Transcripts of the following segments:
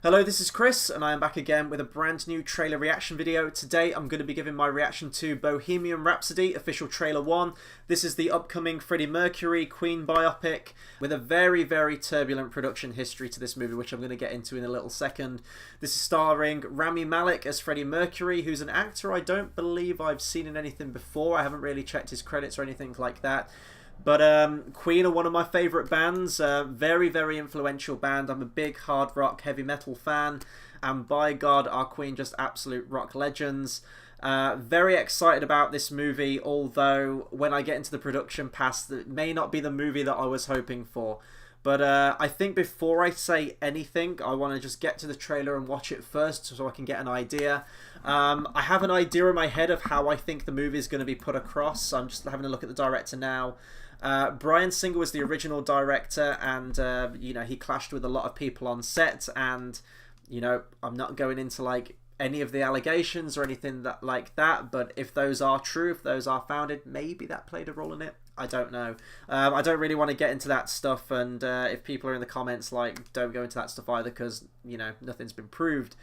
Hello, this is Chris, and I am back again with a brand new trailer reaction video. Today I'm going to be giving my reaction to Bohemian Rhapsody, official trailer 1. This is the upcoming Freddie Mercury Queen biopic with a very, very turbulent production history to this movie, which I'm going to get into in a little second. This is starring Rami Malek as Freddie Mercury, who's an actor I don't believe I've seen in anything before. I haven't really checked his credits or anything like that. But Queen are one of my favourite bands, very, very influential band. I'm a big hard rock, heavy metal fan, and by God, are Queen just absolute rock legends. Very excited about this movie, although when I get into the production pass, it may not be the movie that I was hoping for. But I think before I say anything, I want to just get to the trailer and watch it first so I can get an idea. I have an idea in my head of how I think the movie is going to be put across. So I'm just having a look at the director now. Bryan Singer was the original director, and you know, he clashed with a lot of people on set, and you know, I'm not going into like any of the allegations or anything like that, but if those are true, if those are founded, maybe that played a role in it. I don't know. I don't really want to get into that stuff, and if people are in the comments like, don't go into that stuff either, because you know, nothing's been proved.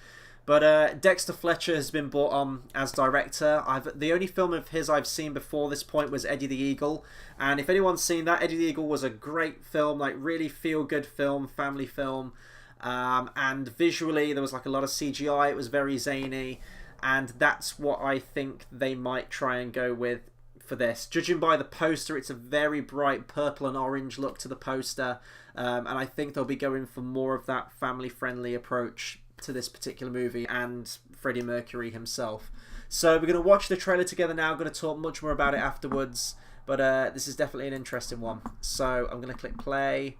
But Dexter Fletcher has been brought on as director. The only film of his I've seen before this point was Eddie the Eagle, and if anyone's seen that, Eddie the Eagle was a great film, like really feel-good film, family film, and visually there was like a lot of CGI. It was very zany, and that's what I think they might try and go with for this. Judging by the poster, it's a very bright purple and orange look to the poster, and I think they'll be going for more of that family-friendly approach to this particular movie and Freddie Mercury himself. So we're going to watch the trailer together now. I'm going to talk much more about it afterwards, but this is definitely an interesting one. So I'm going to click play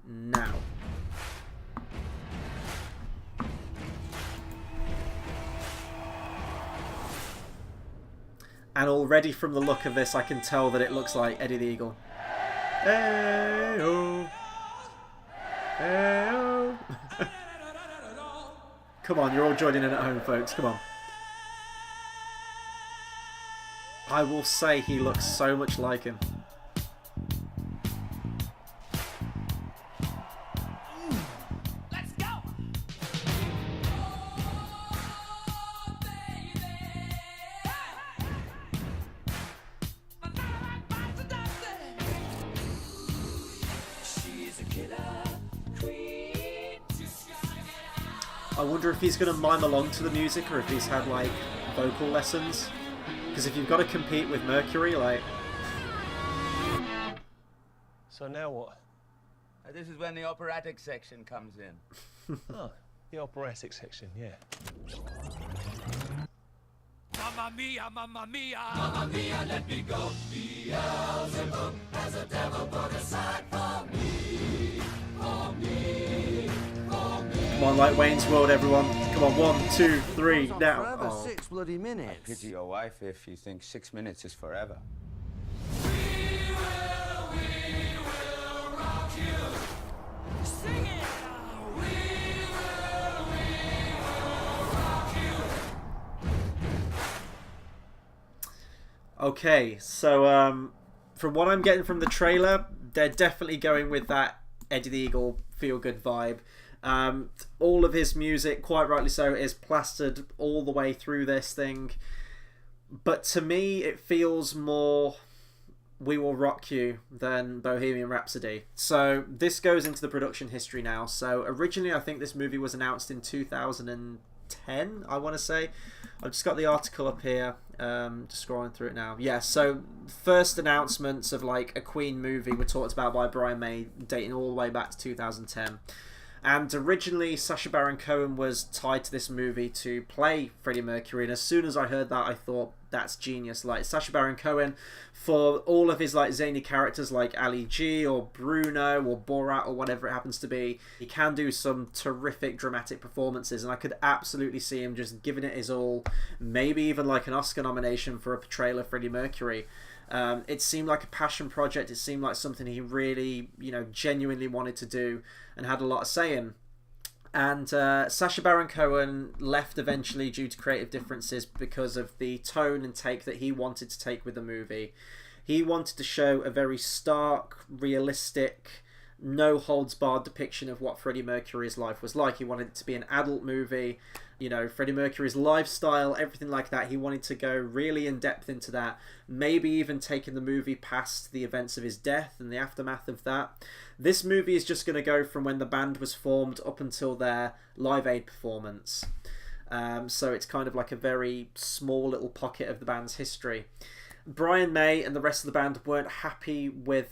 now. And already from the look of this, I can tell that it looks like Eddie the Eagle. Hey-oh. Hey-oh. Come on, you're all joining in at home, folks. Come on. I will say he looks so much like him. Let's go. She's a killer queen. I wonder if he's going to mime along to the music or if he's had like vocal lessons. Because if you've got to compete with Mercury, like... So now what? This is when the operatic section comes in. Oh, the operatic section, yeah. Mamma mia, mamma mia, mamma mia, let me go. Beelzebub has a devil put aside for me, for me, for me. Come on, like Wayne's World, everyone. Come on, 1, 2, 3, now. Forever, Oh. 6 bloody minutes. I pity your wife if you think 6 minutes is forever. We will rock you. Sing it. We will rock you. Okay, so from what I'm getting from the trailer, they're definitely going with that Eddie the Eagle feel-good vibe. All of his music, quite rightly so, is plastered all the way through this thing. But to me, it feels more We Will Rock You than Bohemian Rhapsody. So this goes into the production history now. So originally, I think this movie was announced in 2010, I want to say. I've just got the article up here, just scrolling through it now. Yeah, so first announcements of like a Queen movie were talked about by Brian May, dating all the way back to 2010. And originally, Sacha Baron Cohen was tied to this movie to play Freddie Mercury, and as soon as I heard that, I thought, that's genius. Like, Sacha Baron Cohen, for all of his like zany characters like Ali G or Bruno or Borat or whatever it happens to be, he can do some terrific dramatic performances, and I could absolutely see him just giving it his all, maybe even like an Oscar nomination for a portrayal of Freddie Mercury. It seemed like a passion project. It seemed like something he really, you know, genuinely wanted to do and had a lot of say in. And Sacha Baron Cohen left eventually due to creative differences because of the tone and take that he wanted to take with the movie. He wanted to show a very stark, realistic, no holds barred depiction of what Freddie Mercury's life was like. He wanted it to be an adult movie, you know, Freddie Mercury's lifestyle, everything like that. He wanted to go really in depth into that, maybe even taking the movie past the events of his death and the aftermath of that. This movie is just going to go from when the band was formed up until their Live Aid performance. So it's kind of like a very small little pocket of the band's history. Brian May and the rest of the band weren't happy with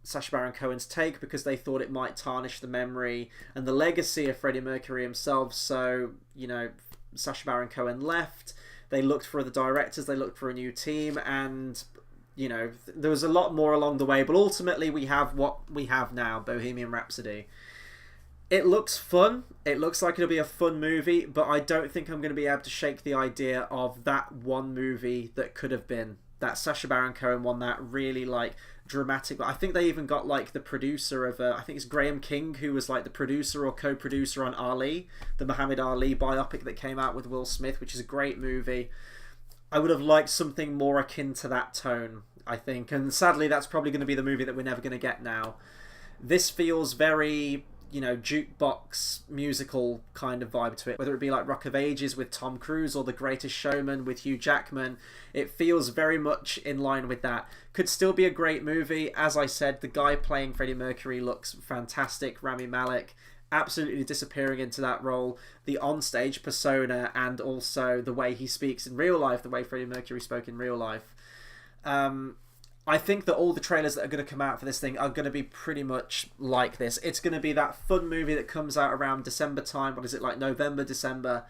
Sacha Baron Cohen's take because they thought it might tarnish the memory and the legacy of Freddie Mercury himself. So, you know, Sacha Baron Cohen left. They looked for other directors. They looked for a new team. And, you know, there was a lot more along the way. But ultimately, we have what we have now, Bohemian Rhapsody. It looks fun. It looks like it'll be a fun movie. But I don't think I'm going to be able to shake the idea of that one movie that could have been. That Sacha Baron Cohen won that really like dramatic. I think they even got like the producer of I think it's Graham King, who was like the producer or co-producer on Ali, the Muhammad Ali biopic that came out with Will Smith, which is a great movie. I would have liked something more akin to that tone, I think, and sadly that's probably going to be the movie that we're never going to get now. This feels very, you know, jukebox musical kind of vibe to it, whether it be like Rock of Ages with Tom Cruise or The Greatest Showman with Hugh Jackman. It feels very much in line with that. Could still be a great movie. As I said, the guy playing Freddie Mercury looks fantastic. Rami Malek absolutely disappearing into that role. The onstage persona and also the way he speaks in real life, the way Freddie Mercury spoke in real life. I think that all the trailers that are going to come out for this thing are going to be pretty much like this. It's going to be that fun movie that comes out around December time. What is it, like November, December?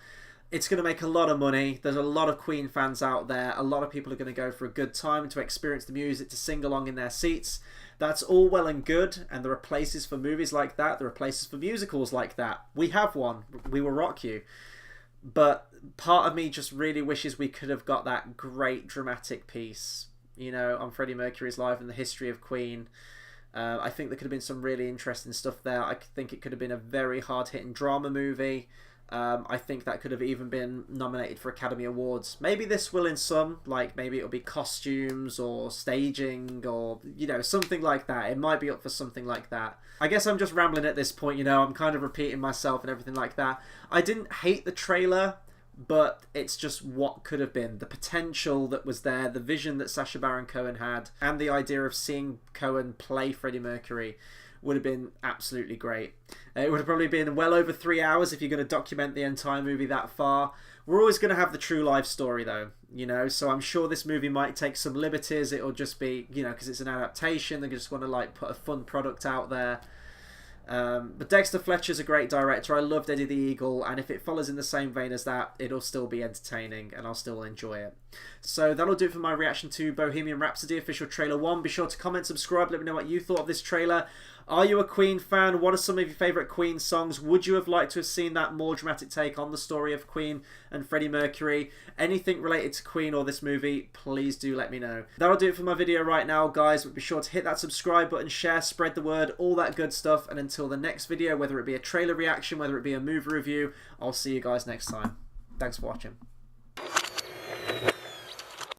It's going to make a lot of money. There's a lot of Queen fans out there. A lot of people are going to go for a good time, to experience the music, to sing along in their seats. That's all well and good, and there are places for movies like that. There are places for musicals like that. We have one. We Will Rock You. But part of me just really wishes we could have got that great dramatic piece, you know, on Freddie Mercury's life and the history of Queen. I think there could have been some really interesting stuff there. I think it could have been a very hard-hitting drama movie. I think that could have even been nominated for Academy Awards. Maybe this will in some, like maybe it'll be costumes or staging or, you know, something like that. It might be up for something like that. I guess I'm just rambling at this point, you know, I'm kind of repeating myself and everything like that. I didn't hate the trailer, but it's just what could have been. The potential that was there, the vision that Sacha Baron Cohen had, and the idea of seeing Cohen play Freddie Mercury would have been absolutely great. It would have probably been well over 3 hours if you're going to document the entire movie that far. We're always going to have the true life story though, you know, so I'm sure this movie might take some liberties. It'll just be, you know, because it's an adaptation, they just want to like put a fun product out there. But Dexter Fletcher's a great director. I loved Eddie the Eagle, and if it follows in the same vein as that, it'll still be entertaining and I'll still enjoy it. So that'll do it for my reaction to Bohemian Rhapsody official trailer 1. Be sure to comment, subscribe, let me know what you thought of this trailer. Are you a Queen fan? What are some of your favourite Queen songs? Would you have liked to have seen that more dramatic take on the story of Queen and Freddie Mercury? Anything related to Queen or this movie, please do let me know. That'll do it for my video right now, guys. But be sure to hit that subscribe button, share, spread the word, all that good stuff. And until the next video, whether it be a trailer reaction, whether it be a movie review, I'll see you guys next time. Thanks for watching.